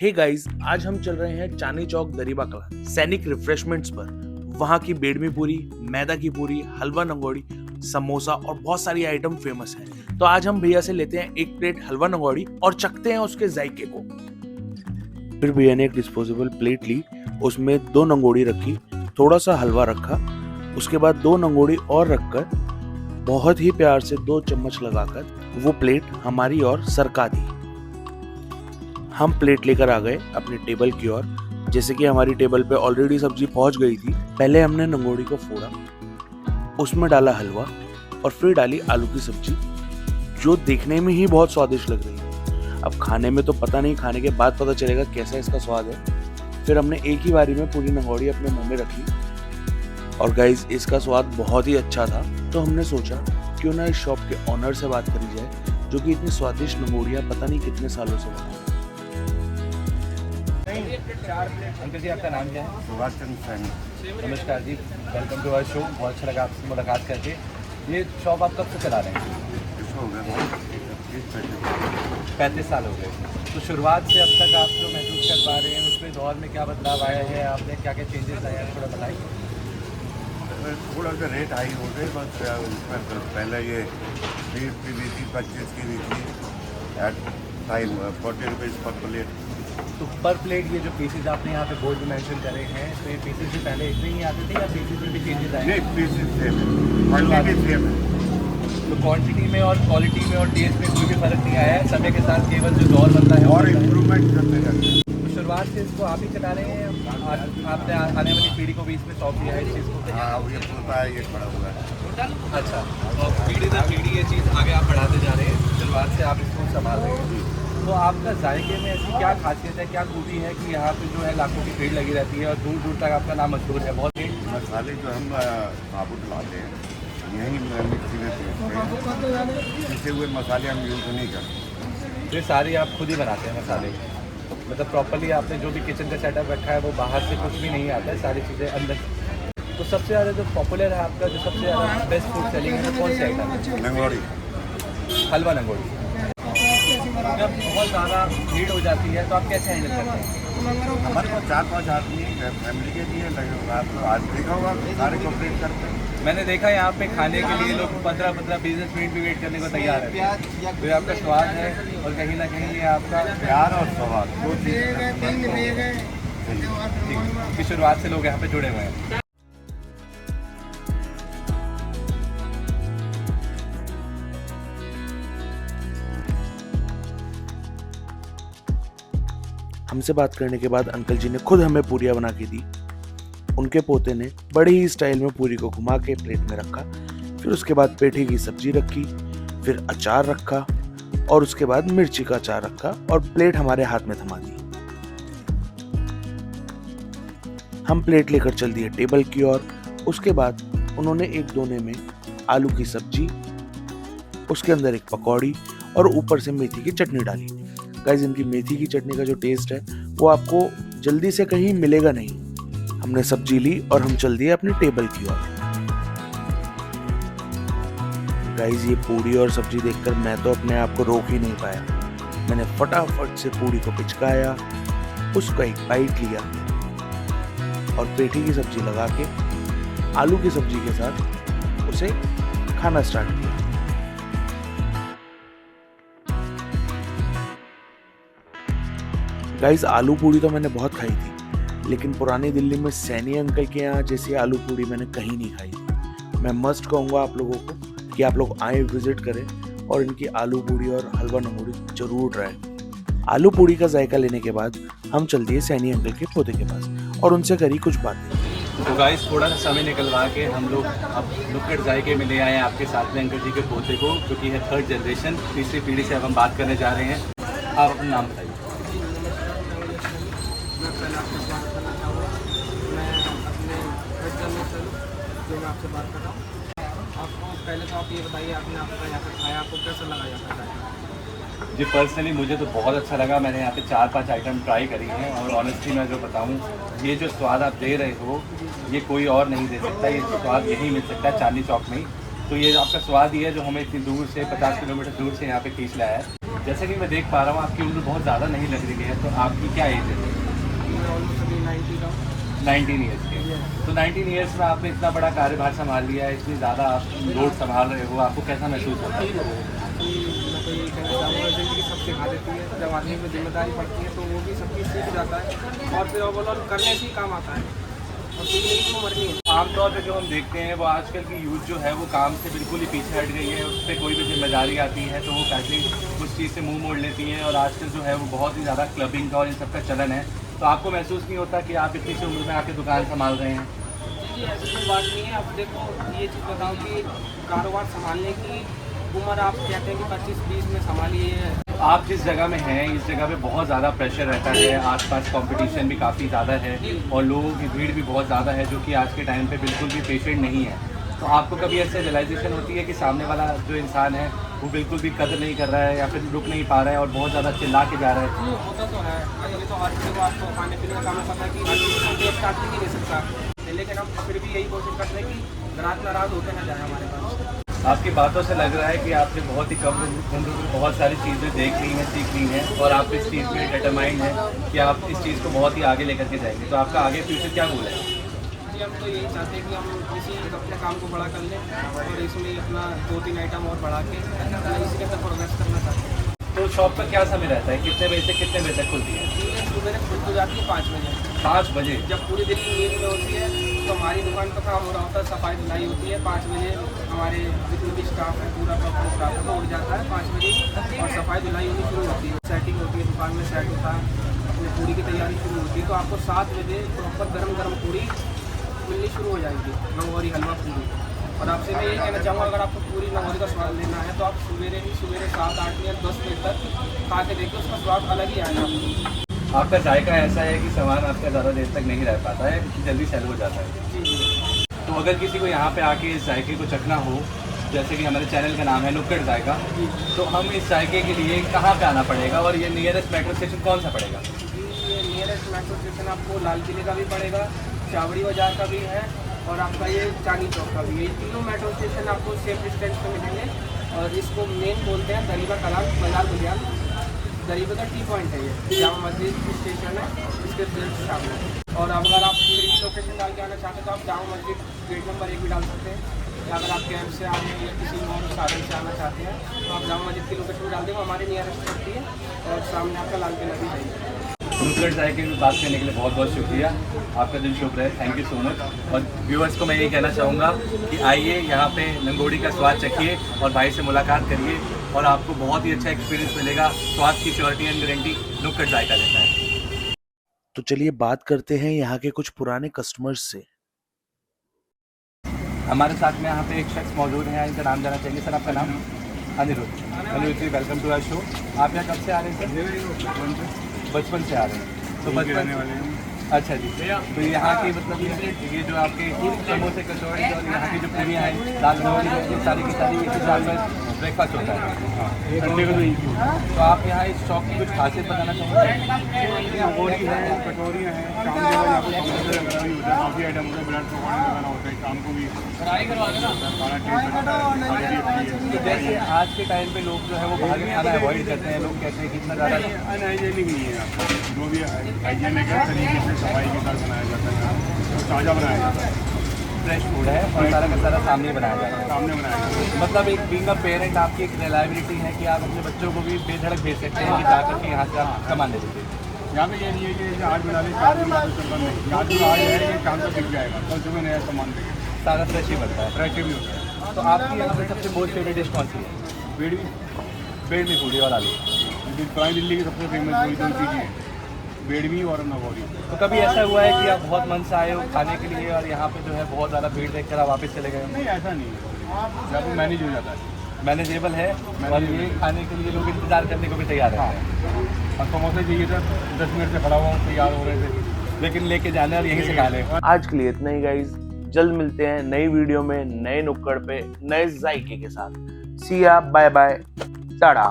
Hey guys, आज हम चल रहे हैं चांदनी चौक दरीबा कला सैनिक रिफ्रेशमेंट्स पर। वहाँ की बेडमी पूरी, मैदा की पूरी, हलवा नंगौड़ी, समोसा और बहुत सारी आइटम फेमस है। तो आज हम भैया से लेते हैं एक प्लेट हलवा नंगौड़ी और चखते हैं उसके जायके को। फिर भैया ने एक डिस्पोजेबल प्लेट ली, उसमें 2 नंगौड़ी रखी, थोड़ा सा हलवा रखा, उसके बाद 2 नंगौड़ी और रखकर बहुत ही प्यार से 2 चम्मच लगाकर वो प्लेट हमारी ओर सरका दी। हम प्लेट लेकर आ गए अपने टेबल की ओर। जैसे कि हमारी टेबल पे ऑलरेडी सब्जी पहुंच गई थी, पहले हमने नंगौड़ी को फोड़ा, उसमें डाला हलवा और फिर डाली आलू की सब्जी, जो देखने में ही बहुत स्वादिष्ट लग रही है। अब खाने में तो पता नहीं, खाने के बाद पता चलेगा कैसा इसका स्वाद है। फिर हमने एक ही बारी में पूरी नंगौड़ी अपने मुंह में रखी और गाइस इसका स्वाद बहुत ही अच्छा था। तो हमने सोचा क्यों ना इस शॉप के ऑनर से बात करी जाए, जो कि इतनी स्वादिष्ट नंगौड़ियाँ पता नहीं कितने सालों से बनाते हैं। अंकल जी, आपका नाम क्या है? सुभाष चंद्र सैनी। नमस्कार जी, वेलकम टू आवर शो। बहुत अच्छा लगा आपसे मुलाकात करके। ये शॉप आप कब से चला रहे हैं? हो गया 35 साल हो गए। तो शुरुआत से अब तक आप जो महसूस कर पा रहे हैं, उसमें दौर में क्या बदलाव आया है, आपने क्या क्या चेंजेस लाए हैं, थोड़ा बताइए। थोड़ा सा रेट हाई हो गए बस। उसमें तो पहले ये 20 की भी थी, 25 की भी थी, एट टाइम 40 रुपीज़ पर प्लेट। तो पर प्लेट ये जो पीसेज आपने यहाँ पे बोर्ड में मेंशन करे हैं, तो ये पीसेज भी पहले इतने ही आते थे या पीसेज में भी चेंजेस आए? नहीं, पीसेस सेम है, क्वांटिटी सेम है। तो क्वांटिटी में और क्वालिटी में और टेस्ट में कोई भी फर्क नहीं आया है? समय के साथ केवल जो दौर बनता है और इम्प्रूवमेंट करते रहते हैं। तो शुरुआत से इसको आप ही चला रहे हैं, आपने आने वाली पीढ़ी को भी इसमें सौंप दिया है इस चीज़ को? हाँ, ये होता है, ये खड़ा हुआ है। अच्छा, तो पीढ़ी दर पीढ़ी ये चीज़ आगे आप बढ़ाते जा रहे हैं, शुरुआत से आप इसको संभाल रहे हैं। तो आपका जायके में ऐसी क्या खासियत है, क्या खूबी है कि यहाँ पे जो है लाखों की भीड़ लगी रहती है और दूर दूर तक आपका नाम मशहूर है? बहुत मसाले जो हम साबुत लाते हैं, यहीं मिक्सी में पीसते हैं, पिसे हुए मसाले हम यूज़ नहीं करते। ये सारे आप खुद ही बनाते हैं मसाले? मतलब प्रॉपर्ली आपने जो भी किचन का सेटअप रखा है वो बाहर से कुछ भी नहीं आता है, सारी चीज़ें अंदर। तो सबसे ज़्यादा जो पॉपुलर है आपका, जो सबसे ज़्यादा बेस्ट फूड सेलिंग है, कौन सी आइटम है? नंगौड़ी, हलवा नंगौड़ी। जब बहुत ज़्यादा भीड़ हो जाती है तो आप कैसे हैंडल करते हैं? हमारे पास 4-5 आदमी फैमिली के लिए लगे। आप आज देखा होगा सारे कोऑपरेट करते हैं। मैंने देखा यहाँ पे खाने के लिए लोग 15-15 20 मिनट भी वेट करने को तैयार है। तो ये आपका स्वाद है और कहीं ना कहीं ये आपका प्यार और स्वाद, दो चीज़ की शुरुआत से लोग यहाँ पे जुड़े हुए हैं। हमसे बात करने के बाद अंकल जी ने खुद हमें पूरियाँ बना के दी। उनके पोते ने बड़े ही स्टाइल में पूरी को घुमा के प्लेट में रखा, फिर उसके बाद पेठी की सब्जी रखी, फिर अचार रखा और उसके बाद मिर्ची का अचार रखा और प्लेट हमारे हाथ में थमा दी। हम प्लेट लेकर चल दिए टेबल की ओर। उसके बाद उन्होंने एक दोने में आलू की सब्जी, उसके अंदर एक पकौड़ी और ऊपर से मेथी की चटनी डाली। गाइस, इनकी मेथी की चटनी का जो टेस्ट है वो आपको जल्दी से कहीं मिलेगा नहीं। हमने सब्जी ली और हम चल दिए अपनी टेबल की ओर। गाइस, ये पूरी और सब्जी देखकर मैं तो अपने आप को रोक ही नहीं पाया। मैंने फटाफट से पूरी को पिचकाया, उसका एक बाइट लिया और पेठी की सब्जी लगा के आलू की सब्जी के साथ उसे खाना स्टार्ट किया। गाइस, आलू पूड़ी तो मैंने बहुत खाई थी, लेकिन पुरानी दिल्ली में सैनी अंकल के यहाँ जैसी आलू पूड़ी मैंने कहीं नहीं खाई थी। मैं मस्ट कहूँगा आप लोगों को कि आप लोग आए, विजिट करें और इनकी आलू पूड़ी और हलवा नंगौड़ी जरूर ट्राई। आलू पूड़ी का जायका लेने के बाद हम चल दिए सैनी अंकल के पोते के पास और उनसे करी कुछ बातें। तो गाइस, थोड़ा सा समय निकलवा के हम लोग अब नुक्कड़ जायके में ले आए हैं आपके साथ में अंकल जी के पोते को, क्योंकि है 3rd जनरेशन, तीसरी पीढ़ी से अब हम बात करने जा रहे हैं। आप अपना नाम बताइए। पहले आपका स्वागत करना चाहूँगा। मैं अपने 3rd जनरेशन जो मैं आपसे बात कर रहा हूँ। आपको पहले तो आप ये बताइए, आपने आपका यहाँ पर खाया, आपको कैसा लगा यहाँ पर खाया? जी, पर्सनली मुझे तो बहुत अच्छा लगा। मैंने यहाँ पे 4-5 आइटम ट्राई करी हैं और ऑनेस्टली मैं जो बताऊँ, ये जो स्वाद आप दे रहे हो ये कोई और नहीं दे सकता। ये स्वाद यहीं मिल सकता है, चांदनी चौक में ही। तो ये आपका स्वाद ही है जो हमें इतनी दूर से 50 किलोमीटर दूर से यहाँ पे खींच लाया है। जैसे कि मैं देख पा रहा हूँ आपकी उम्र बहुत ज़्यादा नहीं लग रही है, तो आपकी क्या एज है? मैं ऑलमोस्ट अभी 90 का हूँ। 19 ईयर्स के। तो 19 ईयर्स में आपने इतना बड़ा कार्यभार संभाल लिया है, इतनी ज़्यादा आप लोड संभाल रहे हो, आपको कैसा महसूस होता है? कि मैं तो यही कहना चाहूँगा, ज़िंदगी सब सिखा देती है। जब आदमी को जिम्मेदारी पड़ती है तो वो भी सब चीज़ सीख जाता है और फिर ओवरऑल करने से ही काम आता है और सीखने की उम्र नहीं है। आमतौर पे जो हम देखते हैं वो आजकल की यूथ जो है वो काम से बिल्कुल ही पीछे हट गई है, उस पर कोई भी जिम्मेदारी आती है तो वो कैसे उस चीज़ से मुंह मोड़ लेती हैं, और आजकल जो है वो बहुत ही ज़्यादा क्लबिंग का और इन सब का चलन है। तो आपको महसूस नहीं होता कि आप इतनी सी उम्र में आके दुकान संभाल रहे हैं? जी ऐसी कोई बात नहीं है। अब देखो ये चीज़ बताओ कि कारोबार संभालने की उम्र आप कहते हैं कि 25-20 में संभालिए है। आप जिस जगह में हैं इस जगह पे बहुत ज़्यादा प्रेशर रहता है, आसपास कंपटीशन भी काफ़ी ज़्यादा है और लोगों की भीड़ भी बहुत ज़्यादा है, जो कि आज के टाइम पे बिल्कुल भी पेशेंट नहीं है। तो आपको कभी ऐसे रियलाइजेशन होती है कि सामने वाला जो इंसान है वो बिल्कुल भी कदर नहीं कर रहा है या फिर रुक नहीं पा रहा है और बहुत ज़्यादा चिल्ला के जा रहा है? जी होता तो है। अभी तो हर किसी को आपको खाने पीने का काम है, पता है कि हर किसी को स्टार्ट भी नहीं दे सकता, लेकिन हम फिर भी यही कोशिश करते हैं कि ग्राहक नाराज़ होते ना जाए हमारे पास। आपकी बातों से लग रहा है कि आपने बहुत ही कम उम्र में बहुत सारी चीज़ें देख ली हैं, सीख ली हैं और आप इस चीज़ में डिटरमाइंड हैं कि आप इस चीज़ को बहुत ही आगे लेकर के जाएंगे। तो आपका आगे फ्यूचर क्या गोल है? जी हम तो यही चाहते हैं कि हम इसी अपने काम को बड़ा कर लें और इसमें अपना 2-3 आइटम और बढ़ा के इसी के अंदर प्रोग्रेस करना चाहते हैं। तो शॉप का क्या समय रहता है, कितने बजे से कितने बजे तक खुलती है? सुबह खुल तो जाती है 5 बजे। 5 बजे? जब पूरी दिल्ली नींद में होती है तो हमारी दुकान का काम हो रहा होता है, सफाई धुलाई होती है। 5 बजे हमारे जितने भी स्टाफ है पूरा प्रॉपर स्टाफ है तो उठ जाता है 5 बजे और सफाई धुलाई होनी शुरू होती है, सेटिंग होती है, दुकान में सेट होता है, अपनी पूरी की तैयारी शुरू होती है। तो आपको 7 बजे प्रॉपर गर्म पूरी मिलनी शुरू हो जाएगी, नंगौरी हलवा पूरी। और आपसे मैं यही कहना चाहूँगा, अगर आपको पूरी नंगौरी का स्वाद लेना है तो आप सवेरे 7, 8 या 10 बजे तक खा के देखिए, उसका स्वाद अलग ही आएगा आपको। आपका जायका ऐसा है कि सामान आपका ज़्यादा देर तक नहीं रह पाता है, जल्दी सेल हो जाता है। जी जी। तो अगर किसी को यहाँ पे आके इस जायके को चखना हो, जैसे कि हमारे चैनल का नाम है नुक्कड़ जायका, तो हम इस जायके के लिए कहाँ पे आना पड़ेगा और ये नियरेस्ट मेट्रो स्टेशन कौन सा पड़ेगा? जी ये नियरेस्ट मेट्रो स्टेशन आपको लाल किले का भी पड़ेगा, चावड़ी बाजार का भी है और आपका ये चांदी चौक का भी है। ये तीनों मेट्रो स्टेशन आपको सेफ डिस्टेंस पे मिलेंगे और इसको मेन बोलते हैं दरीबा कलाम बाजार बुलियान। दरीबा का टी पॉइंट है ये, जामा मस्जिद स्टेशन है, इसके जस्ट सामने। और अगर आप मेरी लोकेशन डाल के आना चाहते हैं तो आप जामा मस्जिद गेट नंबर 1 भी डाल सकते हैं, या अगर आप कैब से आने या किसी और साधन से आना चाहते हैं तो आप जामा मस्जिद की लोकेशन डाल देंगे, हमारे नियरेस्ट पड़ती है और सामने आपका लाल किला भी है। नुक्कड़ जायके में बात करने के लिए बहुत बहुत शुक्रिया, आपका दिन शुभ रहे, थैंक यू सो मच। और व्यूअर्स को मैं यही कहना चाहूँगा कि आइए यहाँ पे नंगोड़ी का स्वाद चखिए और भाई से मुलाकात करिए और आपको बहुत ही अच्छा एक्सपीरियंस मिलेगा। स्वाद की श्योरिटी एंड गारंटी नुक्कड़ जायका देता है। तो चलिए बात करते हैं यहाँ के कुछ पुराने कस्टमर्स से। हमारे साथ में यहाँ पे एक शख्स मौजूद है, इनका नाम जाना चाहिए। सर आपका नाम? अनिरुद्ध जी, वेलकम टू आवर शो। आप यहाँ कब से आ रहे हैं सर? बचपन से आ रहे हैं। तो बचपन वाले हैं। अच्छा जी। तो यहाँ की मतलब ये जो आपके समोसे कचौड़ी और यहाँ की जो पूरियाँ हैं दाल रोटी ये सारी की सारी एक हिसाब में ब्रेकफास्ट होता है संडे को। तो आप यहाँ इस शॉप की कुछ खासियत बताना चाहेंगे? नगौरी है, कटोरियाँ हैं, शाम के बाद यहाँ पे समोसे वगैरह भी होता है, काफ़ी आइटम होता है, ब्रेड पकौड़े लगाना होता है, शाम को भी खाना टेस्ट होता है। तो जैसे आज के टाइम पे लोग जो है वो बाहर का खाना अवॉइड करते हैं, लोग कहते हैं कि इतना ज़्यादा अनहाइजेनिक नहीं है यहाँ पर, जो भी हाइजेनिक है तरीके से सफाई के साथ बनाया जाता है, ताज़ा बनाया जाता है, फ्रेश फूड है और सारा का सारा सामने बनाया जाता है। सामने बनाया जाता है। मतलब एक बीइंग अ पेरेंट आपकी एक रिलायबिलिटी है कि आप अपने बच्चों को भी बेधड़क भेज सकते हैं कि जाकर के यहाँ से आप सामान ले लीजिए। यहाँ पे ये नहीं है कि जैसे आज बना लें शाम को चलता नहीं, आज जो आज है ये शाम तक बिक जाएगा, कल सुबह नया सामान देंगे, सारा फ्रेश ही बनता है। फ्रेश भी होता है। तो आपकी यहाँ पे सबसे मोस्ट फेवरेट डिश कौन सी है? बेड़मी पूड़ी और आलू। पुरानी दिल्ली की सबसे फेमस वही 2 चीज़ें हैं, बेड़मी और नगौरी। तो कभी ऐसा हुआ है कि आप बहुत मन से आए हो खाने के लिए और यहाँ पे जो है बहुत ज़्यादा भीड़ देखकर आप वापस चले गए हो? नहीं ऐसा नहीं है, यहाँ पे मैनेज हो जाता है, मैनेजेबल है और ये खाने के लिए लोग इंतज़ार करने को भी तैयार हैं। और समोसे चाहिए था 10 मिनट से खड़ा हुआ हूँ, तैयार हो रहे थे, लेकिन लेके जाना और यहीं से खा लें। आज के लिए इतना ही गाइज, जल्द मिलते हैं नई वीडियो में नए नुक्कड़ पे नए जायके के साथ। सी या बाय बाय टाटा।